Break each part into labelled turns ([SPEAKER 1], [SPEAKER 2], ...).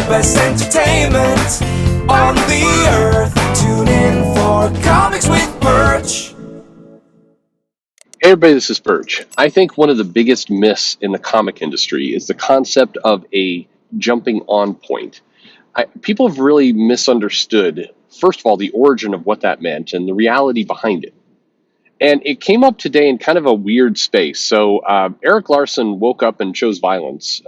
[SPEAKER 1] best entertainment on the earth. Tune in for Comics with Perch.
[SPEAKER 2] Hey everybody, this is Perch. I think one of the biggest myths in the comic industry is the concept of a jumping on point. People have really misunderstood, first of all, the origin of what that meant and the reality behind it. And it came up today in kind of a weird space. So Eric Larson woke up and chose violence.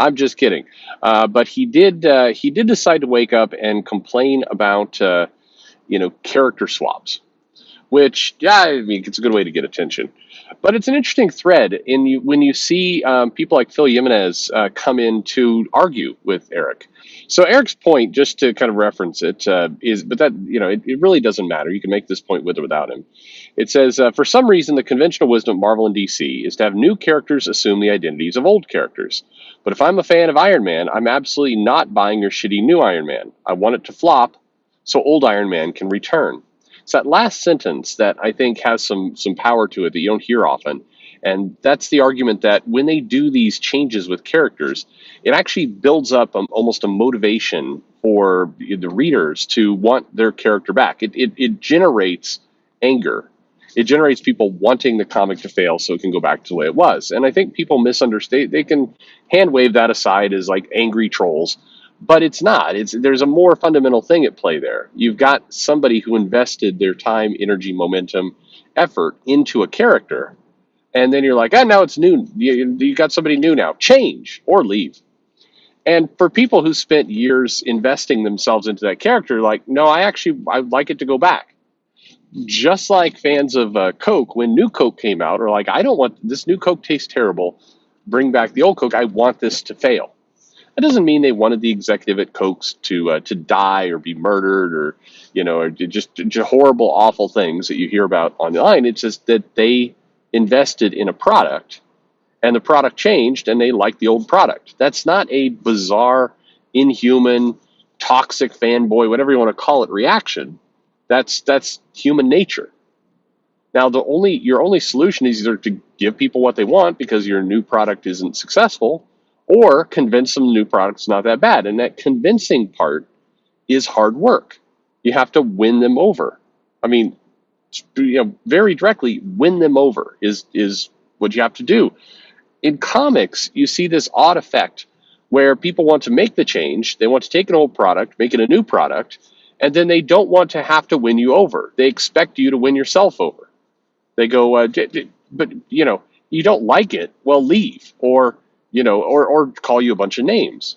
[SPEAKER 2] I'm just kidding. But he did decide to wake up and complain about character swaps, which, yeah, I mean, it's a good way to get attention. But it's an interesting thread when you see people like Phil Jimenez come in to argue with Eric. So Eric's point, just to kind of reference it, is, but that, it really doesn't matter. You can make this point with or without him. It says, for some reason, the conventional wisdom of Marvel and DC is to have new characters assume the identities of old characters. But if I'm a fan of Iron Man, I'm absolutely not buying your shitty new Iron Man. I want it to flop so old Iron Man can return. It's that last sentence that I think has some power to it that you don't hear often. And that's the argument that when they do these changes with characters, it actually builds up almost a motivation for the readers to want their character back. It generates anger. It generates people wanting the comic to fail so it can go back to the way it was. And I think people misunderstand. They can hand wave that aside as like angry trolls. But it's not. There's a more fundamental thing at play there. You've got somebody who invested their time, energy, momentum, effort into a character, and then you're like, now it's new. You got somebody new now. Change or leave. And for people who spent years investing themselves into that character, like, no, I'd like it to go back. Just like fans of Coke, when new Coke came out, are like, I don't want this new Coke tastes terrible. Bring back the old Coke. I want this to fail. That doesn't mean they wanted the executive at Coke's to die or be murdered or just horrible, awful things that you hear about online. It's just that they invested in a product and the product changed and they liked the old product. That's not a bizarre, inhuman, toxic fanboy, whatever you want to call it, reaction. That's human nature. Now, your only solution is either to give people what they want because your new product isn't successful, or convince them the new product's not that bad. And that convincing part is hard work. You have to win them over. I mean, very directly, win them over is what you have to do. In comics, you see this odd effect where people want to make the change. They want to take an old product, make it a new product, and then they don't want to have to win you over. They expect you to win yourself over. They go, but you don't like it, well, leave, or call you a bunch of names.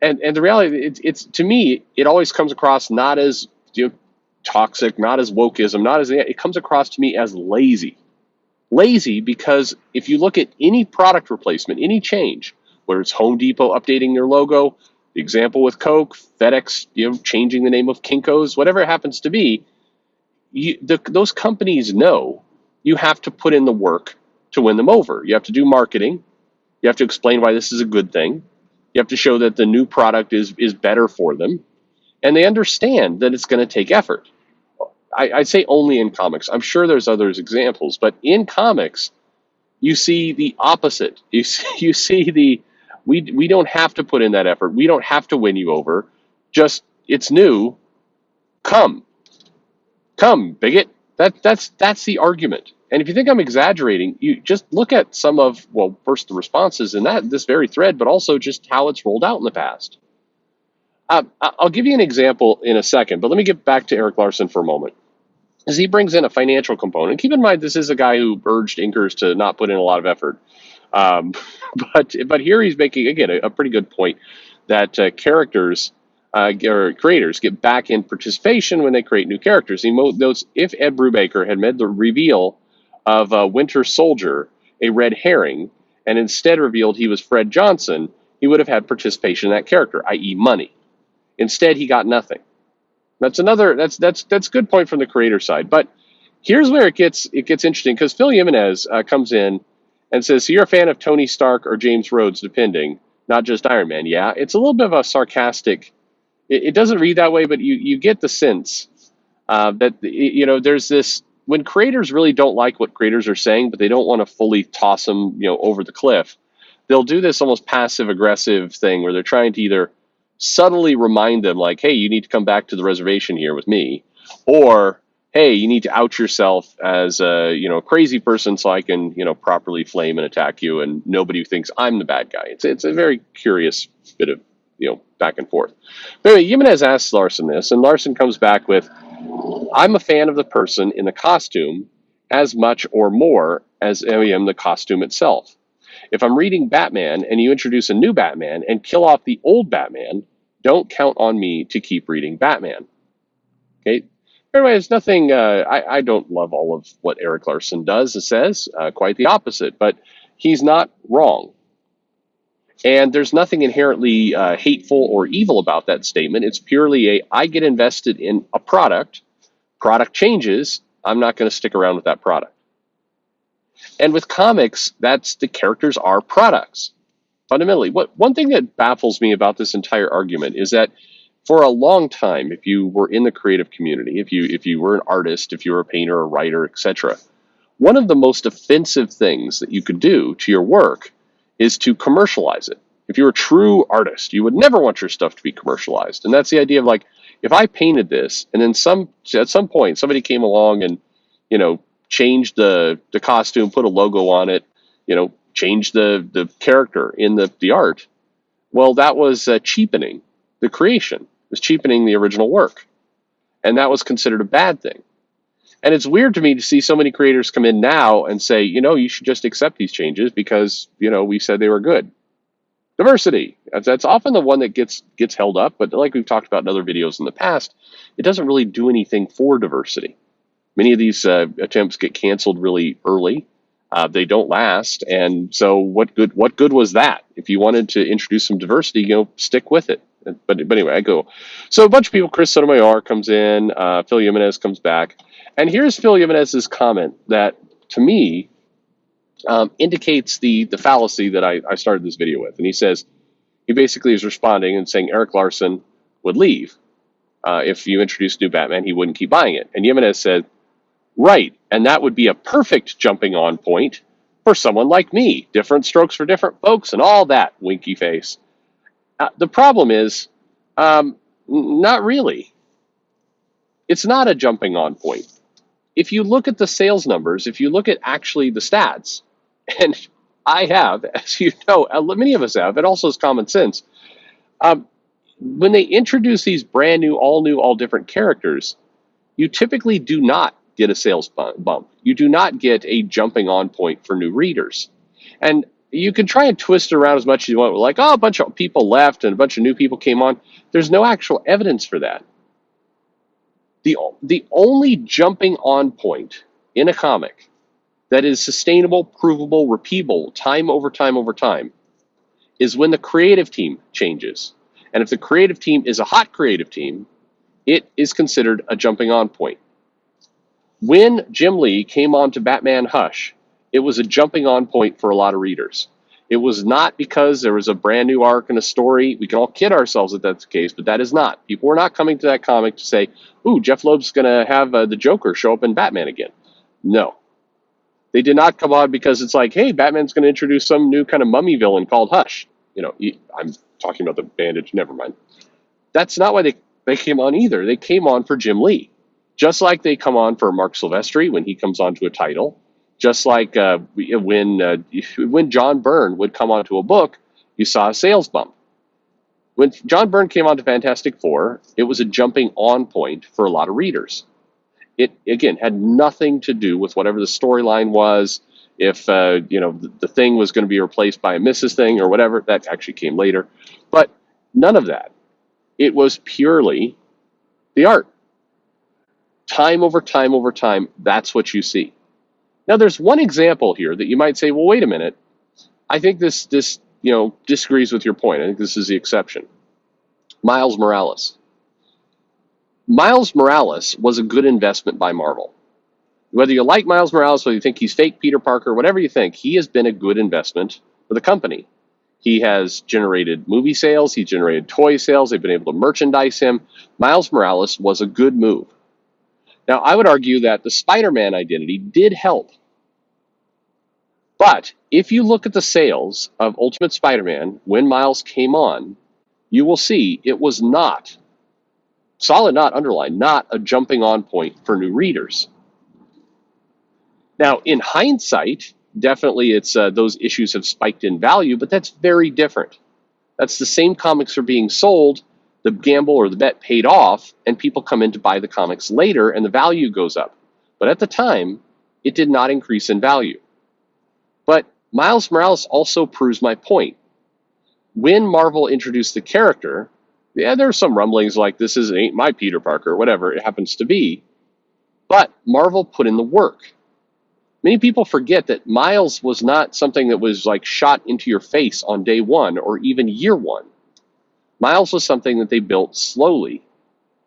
[SPEAKER 2] And the reality, it's to me, it always comes across not as toxic, not as wokeism, it comes across to me as lazy. Lazy because if you look at any product replacement, any change, whether it's Home Depot updating their logo, the example with Coke, FedEx, changing the name of Kinko's, whatever it happens to be, those companies know you have to put in the work to win them over. You have to do marketing. You have to explain why this is a good thing. You have to show that the new product is better for them. And they understand that it's going to take effort. I'd say only in comics. I'm sure there's other examples, but in comics, you see the opposite. You see we don't have to put in that effort. We don't have to win you over. Just, it's new. Come, bigot. That's the argument. And if you think I'm exaggerating, you just look at some of, first the responses in this very thread, but also just how it's rolled out in the past. I'll give you an example in a second, but let me get back to Eric Larson for a moment. As he brings in a financial component, keep in mind this is a guy who urged inkers to not put in a lot of effort. But here he's making, again, a pretty good point that characters or creators get back in participation when they create new characters. He notes if Ed Brubaker had made the reveal of Winter Soldier a red herring and instead revealed he was Fred Johnson, he would have had participation in that character, i.e. money. Instead, he got nothing. That's a good point from the creator side. But here's where it gets interesting, because Phil Jimenez comes in and says, so you're a fan of Tony Stark or James Rhodes, depending, not just Iron Man. Yeah, it's a little bit of a sarcastic. It doesn't read that way, but you get the sense that there's this, when creators really don't like what creators are saying, but they don't want to fully toss them over the cliff. they'll do this almost passive aggressive thing where they're trying to either subtly remind them, like, hey, you need to come back to the reservation here with me, or hey, you need to out yourself as a crazy person so I can properly flame and attack you, and nobody thinks I'm the bad guy. It's a very curious bit of back and forth. But anyway, Jimenez asks Larson this, and Larson comes back with, I'm a fan of the person in the costume as much or more as I am the costume itself. If I'm reading Batman and you introduce a new Batman and kill off the old Batman, don't count on me to keep reading Batman. Okay. Anyway, it's nothing. I don't love all of what Eric Larson does and says. Quite the opposite. But he's not wrong. And there's nothing inherently hateful or evil about that statement. It's purely I get invested in a product. Product changes. I'm not going to stick around with that product. And with comics, that's the characters are products. Fundamentally, one thing that baffles me about this entire argument is that for a long time, if you were in the creative community, if you were an artist, if you were a painter, a writer, etc., one of the most offensive things that you could do to your work is to commercialize it. If you're a true artist, you would never want your stuff to be commercialized. And that's the idea of, like, if I painted this and then at some point somebody came along and changed the costume, put a logo on it, changed the character in the art, well, that was cheapening the creation. It was cheapening the original work. And that was considered a bad thing. And it's weird to me to see so many creators come in now and say, you should just accept these changes because, we said they were good. Diversity. That's often the one that gets held up. But like we've talked about in other videos in the past, it doesn't really do anything for diversity. Many of these attempts get canceled really early. They don't last. And so what good was that? If you wanted to introduce some diversity, stick with it. But anyway, I go. So a bunch of people, Chris Sotomayor comes in, Phil Jimenez comes back. And here's Phil Jimenez's comment that, to me, indicates the fallacy that I started this video with. And he basically is responding and saying Eric Larson would leave. If you introduced new Batman, he wouldn't keep buying it. And Jimenez said, right, and that would be a perfect jumping on point for someone like me. Different strokes for different folks and all that, winky face. The problem is, not really. It's not a jumping on point. If you look at the sales numbers, if you look at actually the stats, and I have, as you know, many of us have, it also is common sense. When they introduce these brand new, all different characters, you typically do not get a sales bump. You do not get a jumping on point for new readers. And you can try and twist it around as much as you want. Like, a bunch of people left and a bunch of new people came on. There's no actual evidence for that. The only jumping on point in a comic that is sustainable, provable, repeatable, time over time, is when the creative team changes. And if the creative team is a hot creative team, it is considered a jumping on point. When Jim Lee came on to Batman Hush, it was a jumping on point for a lot of readers. It was not because there was a brand new arc and a story. We can all kid ourselves that that's the case, but that is not. People were not coming to that comic to say, ooh, Jeff Loeb's going to have the Joker show up in Batman again. No. They did not come on because it's like, hey, Batman's going to introduce some new kind of mummy villain called Hush. I'm talking about the bandage. Never mind. That's not why they came on either. They came on for Jim Lee. Just like they come on for Mark Silvestri when he comes onto a title. Just like when John Byrne would come onto a book, you saw a sales bump. When John Byrne came onto Fantastic Four, it was a jumping on point for a lot of readers. It, again, had nothing to do with whatever the storyline was. If the Thing was going to be replaced by a Mrs. Thing or whatever, that actually came later. But none of that. It was purely the art. Time over time, that's what you see. Now, there's one example here that you might say, well, wait a minute. I think this disagrees with your point. I think this is the exception. Miles Morales. Miles Morales was a good investment by Marvel. Whether you like Miles Morales, whether you think he's fake Peter Parker, whatever you think, he has been a good investment for the company. He has generated movie sales. He's generated toy sales. They've been able to merchandise him. Miles Morales was a good move. Now, I would argue that the Spider-Man identity did help. But if you look at the sales of Ultimate Spider-Man when Miles came on, you will see it was not, solid not underlined, not a jumping on point for new readers. Now, in hindsight, definitely it's those issues have spiked in value, but that's very different. That's the same comics are being sold, the gamble or the bet paid off, and people come in to buy the comics later, and the value goes up. But at the time, it did not increase in value. But Miles Morales also proves my point. When Marvel introduced the character, yeah, there are some rumblings like this ain't my Peter Parker, whatever it happens to be. But Marvel put in the work. Many people forget that Miles was not something that was like shot into your face on day one or even year one. Miles was something that they built slowly,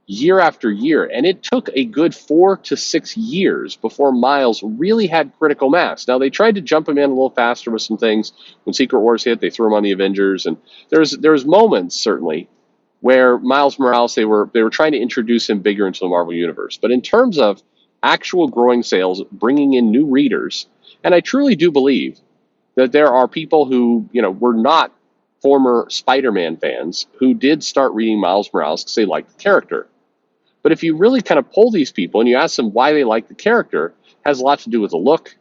[SPEAKER 2] year after year, and it took a good 4 to 6 years before Miles really had critical mass. Now, they tried to jump him in a little faster with some things. When Secret Wars hit, they threw him on the Avengers, and there's moments, certainly, where Miles Morales, they were trying to introduce him bigger into the Marvel Universe. But in terms of actual growing sales, bringing in new readers, and I truly do believe that there are people who, were not former Spider-Man fans who did start reading Miles Morales because they liked the character. But if you really kind of poll these people and you ask them why they like the character, it has a lot to do with the look,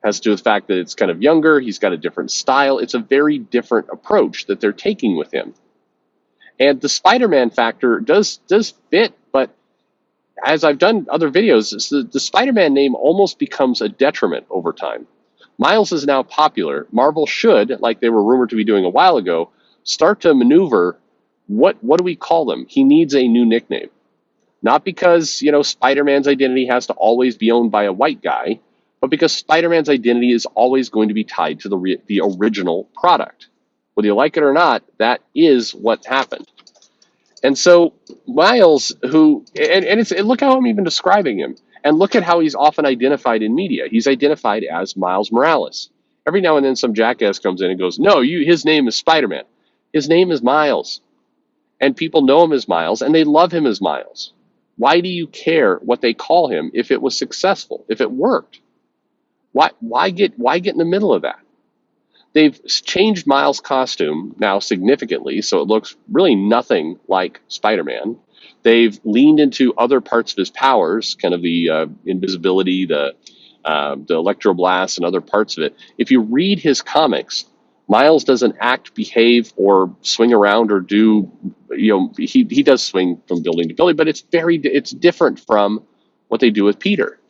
[SPEAKER 2] has to do with the fact that it's kind of younger, he's got a different style. It's a very different approach that they're taking with him. And the Spider-Man factor does fit, but as I've done other videos, the Spider-Man name almost becomes a detriment over time. Miles is now popular. Marvel should, like they were rumored to be doing a while ago, start to maneuver what do we call him? He needs a new nickname. Not because, Spider-Man's identity has to always be owned by a white guy, but because Spider-Man's identity is always going to be tied to the original product. Whether you like it or not, that is what happened. And so Miles, look how I'm even describing him, and look at how he's often identified in media. He's identified as Miles Morales. Every now and then some jackass comes in and goes, no, his name is Spider-Man. His name is Miles. And people know him as Miles, and they love him as Miles. Why do you care what they call him if it was successful, if it worked? Why get in the middle of that? They've changed Miles' costume now significantly, so it looks really nothing like Spider-Man. They've leaned into other parts of his powers, kind of the invisibility, the electroblast, and other parts of it. If you read his comics, Miles doesn't act, behave, or swing around or do, he does swing from building to building, but it's different from what they do with Peter.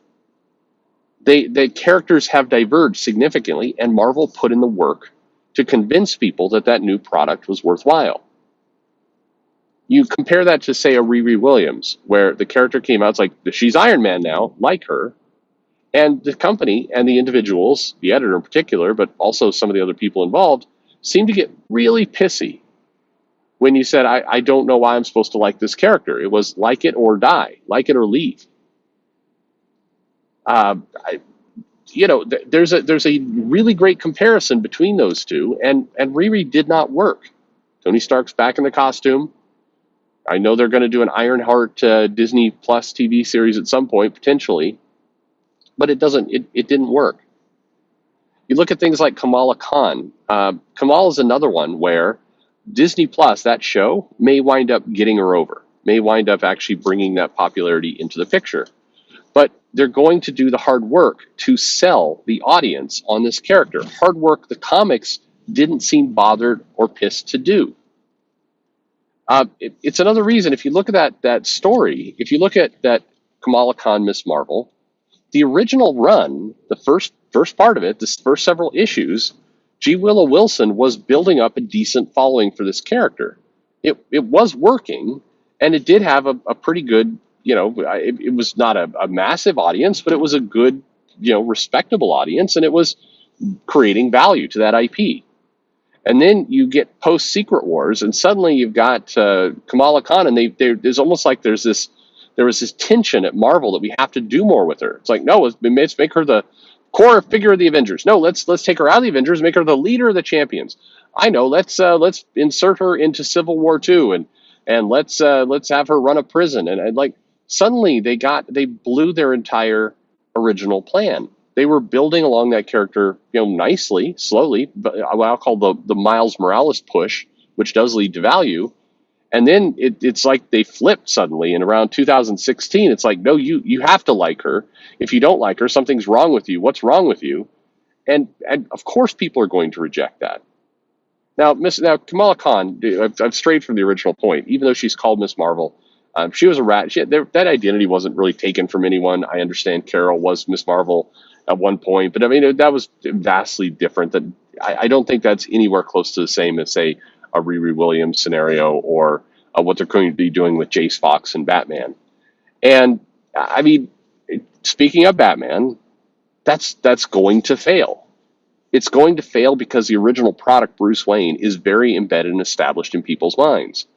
[SPEAKER 2] The characters have diverged significantly, and Marvel put in the work to convince people that new product was worthwhile. You compare that to, say, a Riri Williams, where the character came out, it's like, she's Iron Man now, like her, and the company and the individuals, the editor in particular, but also some of the other people involved, seemed to get really pissy when you said, I don't know why I'm supposed to like this character. It was like it or die, like it or leave. There's a really great comparison between those two, and Riri did not work. Tony Stark's back in the costume. I know they're going to do an Ironheart Disney Plus TV series at some point, potentially, but it didn't work. You look at things like Kamala Khan. Kamala is another one where Disney Plus, that show, may wind up getting her over, may wind up actually bringing that popularity into the picture. But they're going to do the hard work to sell the audience on this character. Hard work the comics didn't seem bothered or pissed to do. It's another reason, if you look at that story, if you look at that Kamala Khan Miss Marvel, the original run, the first part of it, the first several issues, G. Willow Wilson was building up a decent following for this character. It was working, and it did have a pretty good, it was not a massive audience, but it was a good, respectable audience, and it was creating value to that IP. And then you get post Secret Wars, and suddenly you've got Kamala Khan, and there's almost like there was this tension at Marvel that we have to do more with her. It's like, no, let's make her the core figure of the Avengers. No, let's take her out of the Avengers, make her the leader of the champions. I know, let's insert her into Civil War II, and let's have her run a prison. And like suddenly they blew their entire original plan. They were building along that character, nicely, slowly, but what I'll call the Miles Morales push, which does lead to value. And then it's like they flipped suddenly. And around 2016, it's like, no, you have to like her. If you don't like her, something's wrong with you. What's wrong with you? And of course, people are going to reject that. Now Kamala Khan, I've strayed from the original point. Even though she's called Miss Marvel, she was a rat. That identity wasn't really taken from anyone. I understand Carol was Miss Marvel at one point, but I mean that was vastly different. That I don't think that's anywhere close to the same as, say, a Riri Williams scenario, or what they're going to be doing with Jace Fox and Batman. And I mean, speaking of Batman, that's going to fail. It's going to fail because the original product, Bruce Wayne, is very embedded and established in people's minds.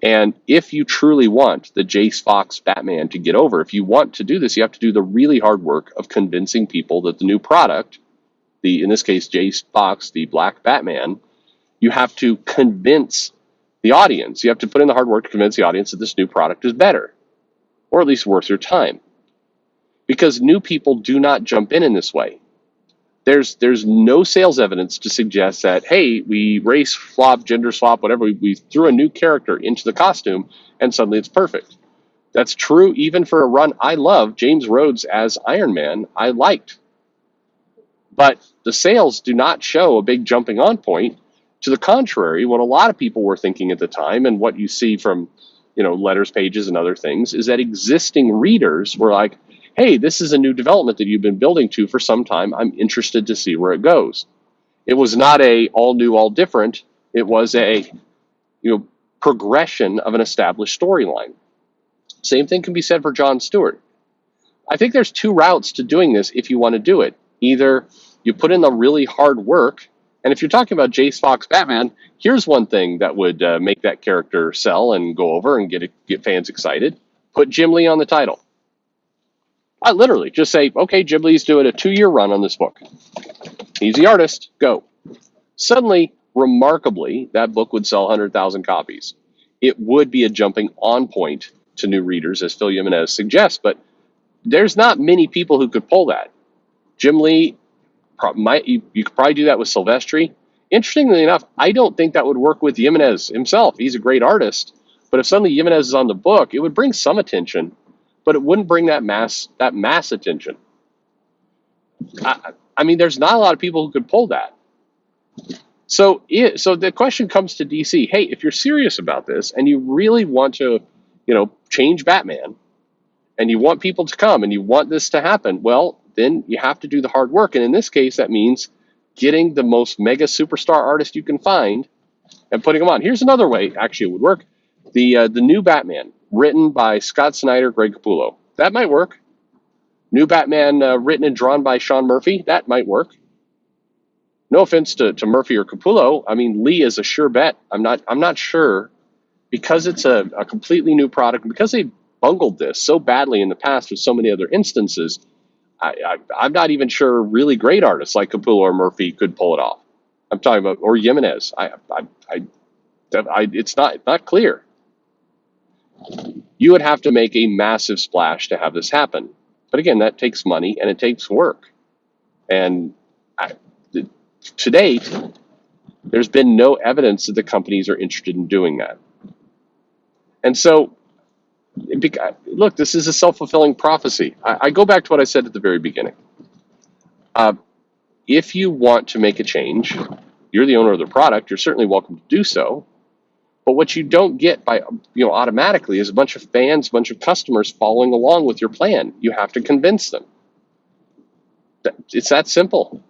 [SPEAKER 2] And if you truly want the Jace Fox Batman to get over, if you want to do this, you have to do the really hard work of convincing people that the new product, in this case, Jace Fox, the Black Batman, you have to convince the audience. You have to put in the hard work to convince the audience that this new product is better, or at least worth your time. Because new people do not jump in this way. There's no sales evidence to suggest that, hey, we race swap, gender swap, whatever, we threw a new character into the costume and suddenly it's perfect. That's true even for a run I love. James Rhodes as Iron Man, I liked. But the sales do not show a big jumping on point. To the contrary, what a lot of people were thinking at the time, and what you see from letters pages and other things, is that existing readers were like, hey, this is a new development that you've been building to for some time. I'm interested to see where it goes. It was not a all new, all different. It was a progression of an established storyline. Same thing can be said for Jon Stewart. I think there's two routes to doing this if you want to do it. Either you put in the really hard work, and if you're talking about Jace Fox Batman, here's one thing that would make that character sell and go over and get fans excited. Put Jim Lee on the title. I literally just say, okay, Jim Lee's doing a 2-year run on this book. He's the artist. Go. Suddenly, remarkably, that book would sell 100,000 copies. It would be a jumping on point to new readers, as Phil Jimenez suggests, but there's not many people who could pull that. Jim Lee, you could probably do that with Silvestri. Interestingly enough, I don't think that would work with Jimenez himself. He's a great artist, but if suddenly Jimenez is on the book, it would bring some attention, but it wouldn't bring that mass attention. I mean, there's not a lot of people who could pull that. So the question comes to DC. Hey, if you're serious about this and you really want to, change Batman, and you want people to come and you want this to happen, well, then you have to do the hard work. And in this case, that means getting the most mega superstar artist you can find and putting them on. Here's another way, actually, it would work. The new Batman, written by Scott Snyder, Greg Capullo. That might work. New Batman, written and drawn by Sean Murphy. That might work. No offense to Murphy or Capullo. I mean, Lee is a sure bet. I'm not sure, because it's a completely new product, because they bungled this so badly in the past with so many other instances. I'm not even sure really great artists like Capullo or Murphy could pull it off. I'm talking about, or Jimenez. It's not clear. You would have to make a massive splash to have this happen. But again, that takes money and it takes work. And to date, there's been no evidence that the companies are interested in doing that. And so, look, this is a self-fulfilling prophecy. I go back to what I said at the very beginning. If you want to make a change, you're the owner of the product, you're certainly welcome to do so. But what you don't get by automatically is a bunch of fans, a bunch of customers following along with your plan. You have to convince them. It's that simple.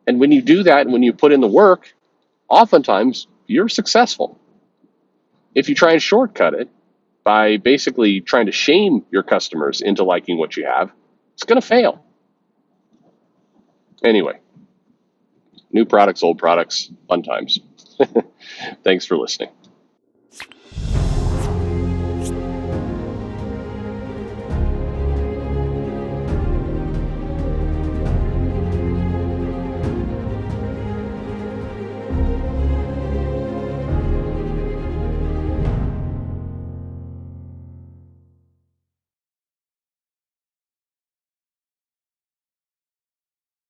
[SPEAKER 2] And when you do that, and when you put in the work, oftentimes you're successful. If you try and shortcut it by basically trying to shame your customers into liking what you have, it's going to fail. Anyway, new products, old products, fun times. Thanks for listening.